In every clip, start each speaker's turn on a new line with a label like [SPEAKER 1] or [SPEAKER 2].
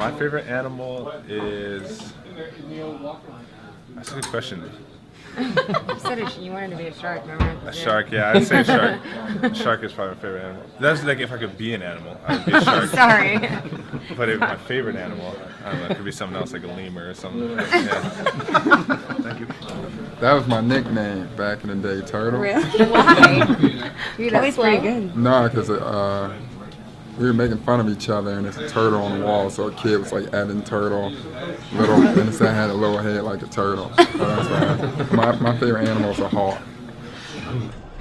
[SPEAKER 1] My favorite animal is... That's a good question.
[SPEAKER 2] You said you wanted to be a shark, remember?
[SPEAKER 1] A shark, yeah, I'd say a shark. A shark is probably my favorite animal. That's like if I could be an animal, I would be a shark.
[SPEAKER 2] Sorry.
[SPEAKER 1] But if my favorite animal, I don't know, it could be something else like a lemur or something. Yeah. Thank you.
[SPEAKER 3] That was my nickname back in the day, Turtle.
[SPEAKER 2] Really? Why? Dude, that's pretty good.
[SPEAKER 3] No, because we were making fun of each other, and there's a turtle on the wall, so a kid was like adding turtle, little, and it said had a little head like a turtle. So that's why my favorite animal is a hawk.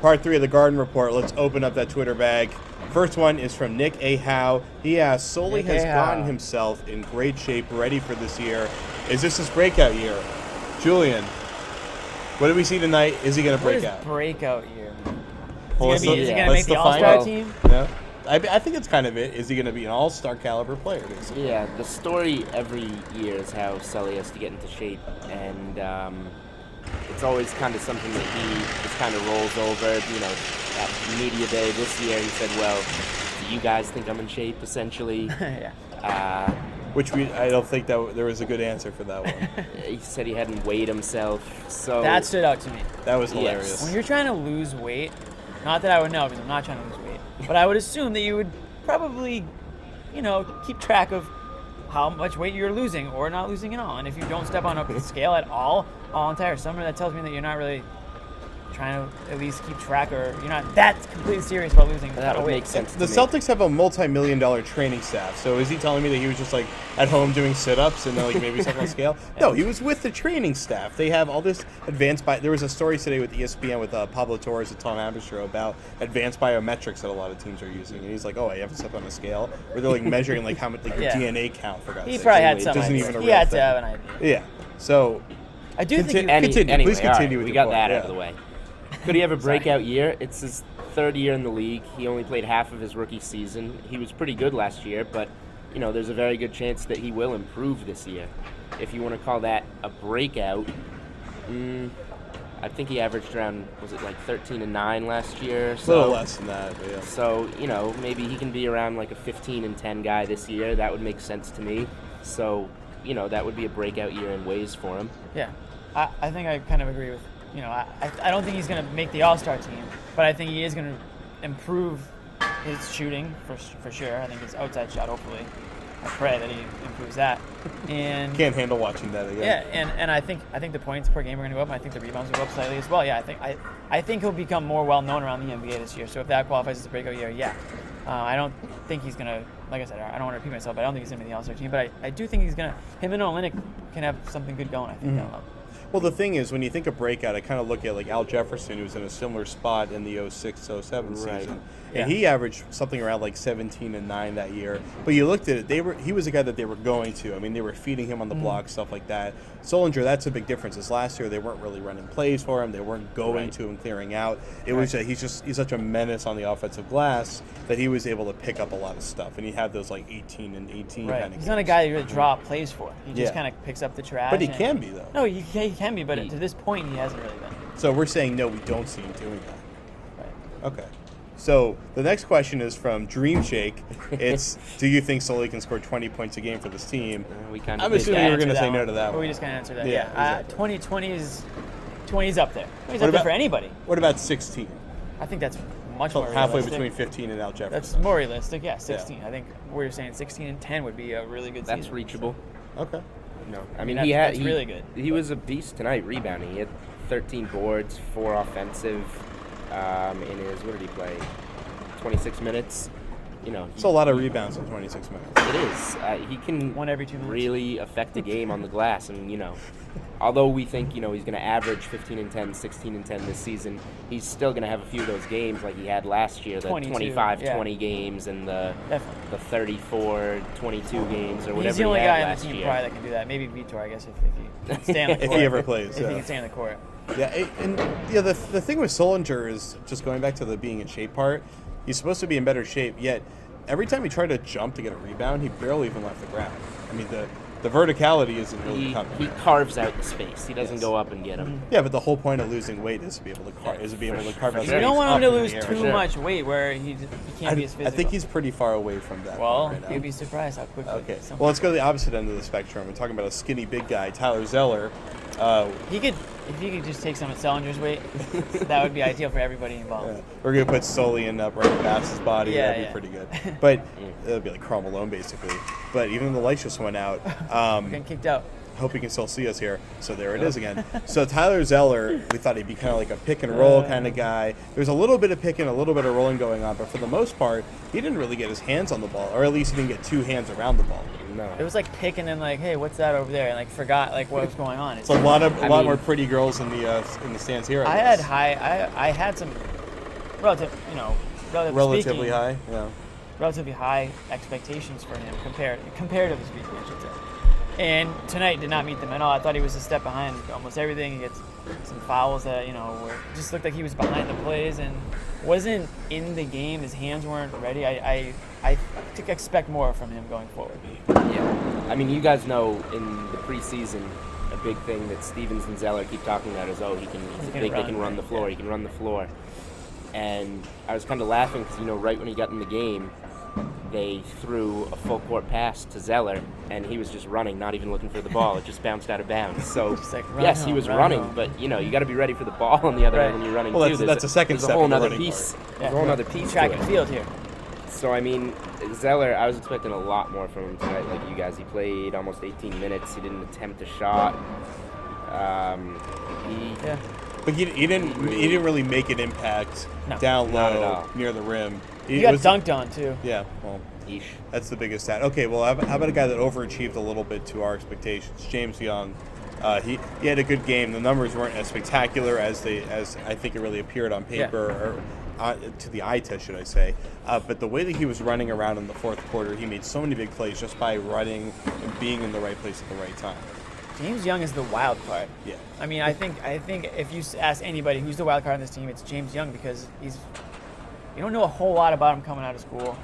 [SPEAKER 4] Part 3 of the Garden Report. Let's open up that Twitter bag. First one is from Nick A. Howe. He asks, Sully has gotten himself in great shape, ready for this year. Is this his breakout year? Julian, what did we see tonight? Is he going to break out?
[SPEAKER 5] Breakout year?
[SPEAKER 4] Is
[SPEAKER 5] he going to make the All-Star team?
[SPEAKER 4] No. I think it's kind of it. Is he going to be an all-star caliber player, basically?
[SPEAKER 6] Yeah, the story every year is how Sully has to get into shape, and it's always kind of something that he just kind of rolls over. You know, at media day this year, he said, well, do you guys think I'm in shape, essentially?
[SPEAKER 5] Yeah.
[SPEAKER 4] Which I don't think that there was a good answer for that one.
[SPEAKER 6] He said he hadn't weighed himself, so...
[SPEAKER 5] That stood out to me.
[SPEAKER 4] That was hilarious.
[SPEAKER 5] Yes. When you're trying to lose weight, not that I would know because I'm not trying to lose weight, but I would assume that you would probably, keep track of how much weight you're losing or not losing at all. And if you don't step on a scale at all entire summer, that tells me that you're not really trying to at least keep track, or you're not that completely serious about losing.
[SPEAKER 6] That would make sense.
[SPEAKER 4] The Celtics have a multi-million-dollar training staff. So is he telling me that he was just like at home doing sit-ups and then like maybe something on scale? No, he was with the training staff. They have all this advanced There was a story today with ESPN with Pablo Torres and Tom Abishur about advanced biometrics that a lot of teams are using, and he's like, "Oh, I haven't stepped on a scale," where they're like measuring like how much like your DNA count for God's sake.
[SPEAKER 5] He probably had
[SPEAKER 4] It
[SPEAKER 5] some
[SPEAKER 4] isn't
[SPEAKER 5] idea.
[SPEAKER 4] even a
[SPEAKER 5] He
[SPEAKER 4] real
[SPEAKER 5] had
[SPEAKER 4] thing.
[SPEAKER 5] to have an idea.
[SPEAKER 4] Yeah. So
[SPEAKER 5] I do think
[SPEAKER 6] Anyway,
[SPEAKER 4] Please continue with
[SPEAKER 6] we
[SPEAKER 4] your
[SPEAKER 6] got
[SPEAKER 4] point.
[SPEAKER 6] that out of the way. Could he have a breakout year? It's his third year in the league. He only played half of his rookie season. He was pretty good last year, but there's a very good chance that he will improve this year. If you want to call that a breakout, I think he averaged around, was it like 13 and 9 last year?
[SPEAKER 4] A little less than that, but yeah.
[SPEAKER 6] So, maybe he can be around like a 15 and 10 guy this year. That would make sense to me. So, that would be a breakout year in ways for him.
[SPEAKER 5] Yeah, I think I kind of agree with. I don't think he's going to make the All-Star team, but I think he is going to improve his shooting for sure. I think his outside shot, hopefully. I pray that he improves that. And
[SPEAKER 4] can't handle watching that again.
[SPEAKER 5] Yeah, and I think the points per game are going to go up. And I think the rebounds will go up slightly as well. Yeah, I think he'll become more well known around the NBA this year. So if that qualifies as a breakout year, yeah. I don't think he's going to, like I said, I don't want to repeat myself, but I don't think he's going to be the All-Star team. But I do think he's going to, him and Olynyk can have something good going, I think.
[SPEAKER 4] Well, the thing is, when you think of breakout, I kind of look at like Al Jefferson, who was in a similar spot in the 06-07 season. And he averaged something around like 17 and 9 that year. But you looked at it, he was a guy that they were going to. I mean, they were feeding him on the block, stuff like that. Sullinger, that's a big difference. This last year, they weren't really running plays for him. They weren't going to him, clearing out. It was he's such a menace on the offensive glass that he was able to pick up a lot of stuff. And he had those like 18 and 18 kind of
[SPEAKER 5] He's
[SPEAKER 4] games.
[SPEAKER 5] not a guy you really draw plays for. He just kind of picks up the trash.
[SPEAKER 4] But he can be, though.
[SPEAKER 5] No, he can be, but to this point, he hasn't really been.
[SPEAKER 4] So we're saying no, we don't see him doing that.
[SPEAKER 5] Right.
[SPEAKER 4] Okay. So the next question is from Dream Shake. It's, do you think Sully can score 20 points a game for this team? I'm assuming you were going to say no to that
[SPEAKER 5] one.
[SPEAKER 4] one.
[SPEAKER 5] We just kind of answered that.
[SPEAKER 4] Yeah, exactly.
[SPEAKER 5] 20 is 20's up there. 20's up there for anybody.
[SPEAKER 4] What about 16?
[SPEAKER 5] I think that's much more
[SPEAKER 4] halfway
[SPEAKER 5] realistic.
[SPEAKER 4] between 15 and Al Jefferson.
[SPEAKER 5] That's more realistic. Yeah, 16. Yeah. I think we're saying 16 and 10 would be a really good season.
[SPEAKER 6] That's reachable.
[SPEAKER 4] Okay.
[SPEAKER 6] No, I mean,
[SPEAKER 5] that's really good.
[SPEAKER 6] He was a beast tonight rebounding. He had 13 boards, 4 offensive in his, what did he play? 26 minutes.
[SPEAKER 4] It's a lot of rebounds in 26 minutes.
[SPEAKER 6] It is. He can
[SPEAKER 5] one every 2 minutes.
[SPEAKER 6] Really affect the game on the glass. And, although we think, he's going to average 15 and 10, 16 and 10 this season, he's still going to have a few of those games like he had last year, the 25-20 games and the 34-22 games or whatever.
[SPEAKER 5] He's the only
[SPEAKER 6] he
[SPEAKER 5] guy
[SPEAKER 6] had
[SPEAKER 5] on the team
[SPEAKER 6] year.
[SPEAKER 5] probably that can do that. Maybe Vitor, I guess, if he can stay on the court.
[SPEAKER 4] If he ever plays.
[SPEAKER 5] If he can stay on the court.
[SPEAKER 4] Yeah, the thing with Sullinger is, just going back to the being in shape part, he's supposed to be in better shape, yet every time he tried to jump to get a rebound, he barely even left the ground. I mean, The verticality isn't really
[SPEAKER 6] He
[SPEAKER 4] coming.
[SPEAKER 6] carves out the space. He doesn't
[SPEAKER 4] Yes.
[SPEAKER 6] go up and get him.
[SPEAKER 4] Yeah, but the whole point of losing weight is to be able to carve out
[SPEAKER 6] sure.
[SPEAKER 5] You don't
[SPEAKER 4] space
[SPEAKER 5] want
[SPEAKER 4] up
[SPEAKER 5] him to
[SPEAKER 4] in the
[SPEAKER 5] lose
[SPEAKER 4] air.
[SPEAKER 5] too
[SPEAKER 6] Sure.
[SPEAKER 5] much weight where he can't be as physical.
[SPEAKER 4] I think he's pretty far away from that.
[SPEAKER 5] Well,
[SPEAKER 4] right now.
[SPEAKER 5] you'd be surprised how quickly.
[SPEAKER 4] Okay.
[SPEAKER 5] some-
[SPEAKER 4] Well, let's go to the opposite end of the spectrum. We're talking about a skinny big guy, Tyler Zeller.
[SPEAKER 5] He could, if he could just take some of Sellinger's weight, that would be ideal for everybody involved.
[SPEAKER 4] We're gonna put Sully in Brandon Bass's body.
[SPEAKER 5] Yeah,
[SPEAKER 4] That'd be
[SPEAKER 5] yeah.
[SPEAKER 4] pretty good. But that'd be like Karl Malone basically. But even the lights just went out.
[SPEAKER 5] Getting kicked out.
[SPEAKER 4] Hope you can still see us here. So there it is again. So Tyler Zeller, we thought he'd be kind of like a pick and roll kind of guy. There's a little bit of picking, a little bit of rolling going on, but for the most part, he didn't really get his hands on the ball, or at least he didn't get two hands around the ball.
[SPEAKER 6] No.
[SPEAKER 5] It was like picking and like, hey, what's that over there? And like forgot like what was going on.
[SPEAKER 4] It's a lot
[SPEAKER 6] mean-
[SPEAKER 4] more pretty girls in the stands here.
[SPEAKER 5] I
[SPEAKER 4] guess.
[SPEAKER 5] I had some relatively
[SPEAKER 4] relatively
[SPEAKER 5] speaking,
[SPEAKER 4] high. Yeah.
[SPEAKER 5] relatively high expectations for him comparatively speaking, I should say. And tonight did not meet them at all. I thought he was a step behind almost everything. He gets some fouls that were just looked like he was behind the plays and wasn't in the game. His hands weren't ready. I expect more from him going forward.
[SPEAKER 6] Yeah. I mean, you guys know in the preseason, a big thing that Stevens and Zeller keep talking about is, he's big, they can run the floor,
[SPEAKER 5] yeah.
[SPEAKER 6] he can run the floor. And I was kind of laughing because, right when he got in the game, they threw a full court pass to Zeller, and he was just running, not even looking for the ball. It just bounced out of bounds. So,
[SPEAKER 5] Just like, run
[SPEAKER 6] yes, he
[SPEAKER 5] home,
[SPEAKER 6] was
[SPEAKER 5] run
[SPEAKER 6] running,
[SPEAKER 5] home.
[SPEAKER 6] but, you got to be ready for the ball on the other
[SPEAKER 5] Right.
[SPEAKER 6] end when you're running,
[SPEAKER 4] Well,
[SPEAKER 6] too.
[SPEAKER 4] that's a second
[SPEAKER 6] there's
[SPEAKER 4] step
[SPEAKER 6] a whole
[SPEAKER 4] in the
[SPEAKER 6] other
[SPEAKER 4] running
[SPEAKER 6] piece.
[SPEAKER 4] part.
[SPEAKER 6] There's a whole other piece
[SPEAKER 5] Track
[SPEAKER 6] to
[SPEAKER 5] and
[SPEAKER 6] it.
[SPEAKER 5] field here.
[SPEAKER 6] So, I mean, Zeller, I was expecting a lot more from him tonight, like you guys. He played almost 18 minutes. He didn't attempt a shot.
[SPEAKER 5] Yeah.
[SPEAKER 4] But he didn't really make an impact
[SPEAKER 5] No.
[SPEAKER 4] down
[SPEAKER 6] Not at
[SPEAKER 4] low
[SPEAKER 6] all.
[SPEAKER 4] near the rim.
[SPEAKER 5] He got dunked on too.
[SPEAKER 4] Yeah, well,
[SPEAKER 6] Eesh.
[SPEAKER 4] that's the biggest stat. Okay, well, how about a guy that overachieved a little bit to our expectations? James Young. He had a good game. The numbers weren't as spectacular as I think it really appeared on paper or to the eye test, should I say. But the way that he was running around in the fourth quarter, he made so many big plays just by running and being in the right place at the right time.
[SPEAKER 5] James Young is the wild card.
[SPEAKER 4] Yeah.
[SPEAKER 5] I mean, I think if you ask anybody who's the wild card on this team, it's James Young because you don't know a whole lot about him coming out of school.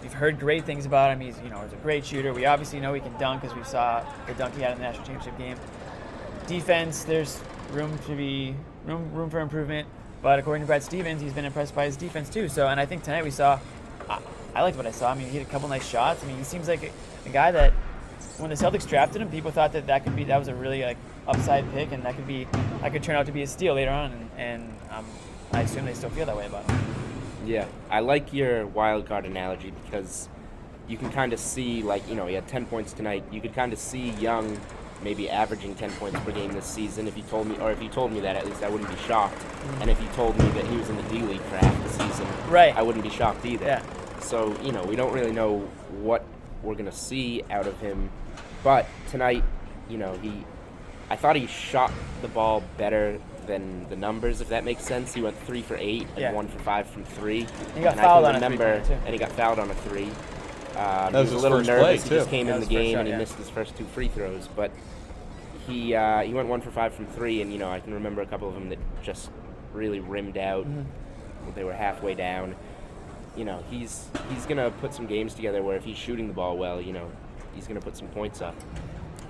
[SPEAKER 5] You've heard great things about him. He's a great shooter. We obviously know he can dunk because we saw the dunk he had in the national championship game. Defense, there's room for improvement. But according to Brad Stevens, he's been impressed by his defense too. So, and I think tonight we saw, I liked what I saw. I mean, he hit a couple nice shots. I mean, he seems like a guy that when the Celtics drafted him, people thought that was a really upside pick, and that could turn out to be a steal later on. And I assume they still feel that way about him.
[SPEAKER 6] Yeah, I like your wild card analogy because you can kind of see, he had 10 points tonight. You could kind of see Young maybe averaging 10 points per game this season. If you told me that, at least I wouldn't be shocked. And if you told me that he was in the D League for half the season,
[SPEAKER 5] right,
[SPEAKER 6] I wouldn't be shocked either.
[SPEAKER 5] Yeah.
[SPEAKER 6] So, we don't really know what we're going to see out of him. But tonight, I thought he shot the ball better than the numbers, if that makes sense. He went 3 for 8 and
[SPEAKER 5] Yeah.
[SPEAKER 6] 1 for 5 from 3.
[SPEAKER 5] He got fouled on a
[SPEAKER 6] and he got fouled on a 3. He was a
[SPEAKER 4] his
[SPEAKER 6] little
[SPEAKER 4] first
[SPEAKER 6] nervous.
[SPEAKER 4] play,
[SPEAKER 6] He just
[SPEAKER 4] too.
[SPEAKER 6] came
[SPEAKER 5] That
[SPEAKER 6] in
[SPEAKER 5] was
[SPEAKER 6] the
[SPEAKER 5] his first
[SPEAKER 6] game
[SPEAKER 5] shot,
[SPEAKER 6] and he
[SPEAKER 5] yeah.
[SPEAKER 6] missed his first 2 free throws. But he went 1 for 5 from 3, and I can remember a couple of them that just really rimmed out. They were halfway down. He's gonna put some games together where if he's shooting the ball well, he's gonna put some points up.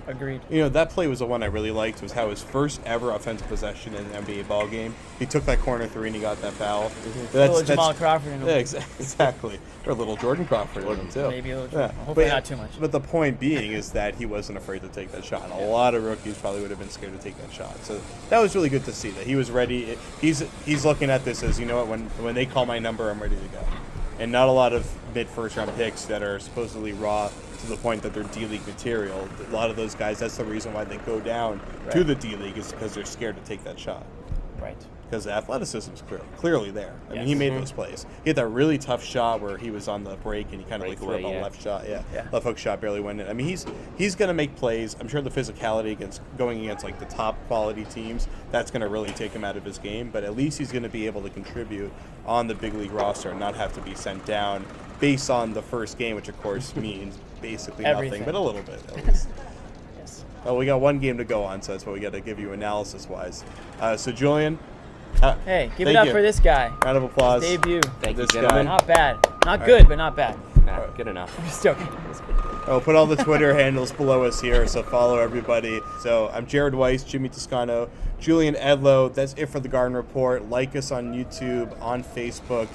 [SPEAKER 5] Agreed.
[SPEAKER 4] That play was the one I really liked. Was how his first ever offensive possession in an NBA ball game. He took that corner 3 and he got that foul.
[SPEAKER 5] Little Jamal Crawford in him.
[SPEAKER 4] Yeah, exactly. Or a little Jordan Crawford in him too.
[SPEAKER 5] Maybe a little.
[SPEAKER 4] Yeah.
[SPEAKER 5] Hopefully not too much.
[SPEAKER 4] But the point being is that he wasn't afraid to take that shot. A lot of rookies probably would have been scared to take that shot. So that was really good to see that he was ready. He's looking at this as, when they call my number, I'm ready to go. And not a lot of mid-first round picks that are supposedly raw to the point that they're D-League material. A lot of those guys, that's the reason why they go down to the D-League, is because they're scared to take that shot.
[SPEAKER 5] Right.
[SPEAKER 4] Because the athleticism is clearly there. I mean,
[SPEAKER 5] Yes.
[SPEAKER 4] he made those plays. He had that really tough shot where he was on the break and he kind of threw up
[SPEAKER 6] Breakaway,
[SPEAKER 4] a
[SPEAKER 6] yeah.
[SPEAKER 4] left shot. Yeah.
[SPEAKER 5] Yeah.
[SPEAKER 4] Left hook shot barely went in. I mean, he's going to make plays. I'm sure the physicality going against the top quality teams, that's going to really take him out of his game. But at least he's going to be able to contribute on the big league roster and not have to be sent down based on the first game, which of course means basically
[SPEAKER 5] Everything.
[SPEAKER 4] nothing, but a little bit at least.
[SPEAKER 5] Yes.
[SPEAKER 4] Well, we got one game to go on, so that's what we got to give you analysis-wise. So Julian.
[SPEAKER 5] Hey, give
[SPEAKER 4] thank
[SPEAKER 5] it up
[SPEAKER 4] you.
[SPEAKER 5] for this guy.
[SPEAKER 4] Round of applause.
[SPEAKER 5] Debut.
[SPEAKER 6] Thank you,
[SPEAKER 4] This guy.
[SPEAKER 6] gentlemen.
[SPEAKER 5] Not bad. Not good, but not bad.
[SPEAKER 6] Good enough.
[SPEAKER 5] I'm just joking.
[SPEAKER 4] I'll put all the Twitter handles below us here, so follow everybody. So I'm Jared Weiss, Jimmy Toscano, Julian Edlow. That's it for the Garden Report. Like us on YouTube, on Facebook.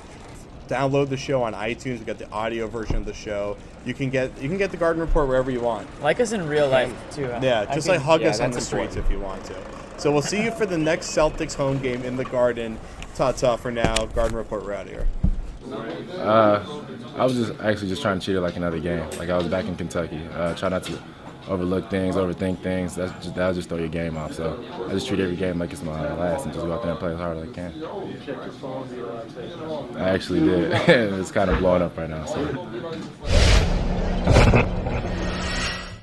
[SPEAKER 4] Download the show on iTunes. We got the audio version of the show. You can get the Garden Report wherever you want.
[SPEAKER 5] Like us in real life too.
[SPEAKER 4] Yeah, just like hug us on the
[SPEAKER 6] that's
[SPEAKER 4] streets if you want to. So we'll see you for the next Celtics home game in the Garden. Ta-ta for now. Garden Report, we're out of here.
[SPEAKER 7] I was just trying to treat it like another game. Like I was back in Kentucky. Try not to overlook things, overthink things. That'll just throw your game off. So I just treat every game like it's my last and just go out there and play as hard as I can. I actually did. It's kind of blowing up right now. So.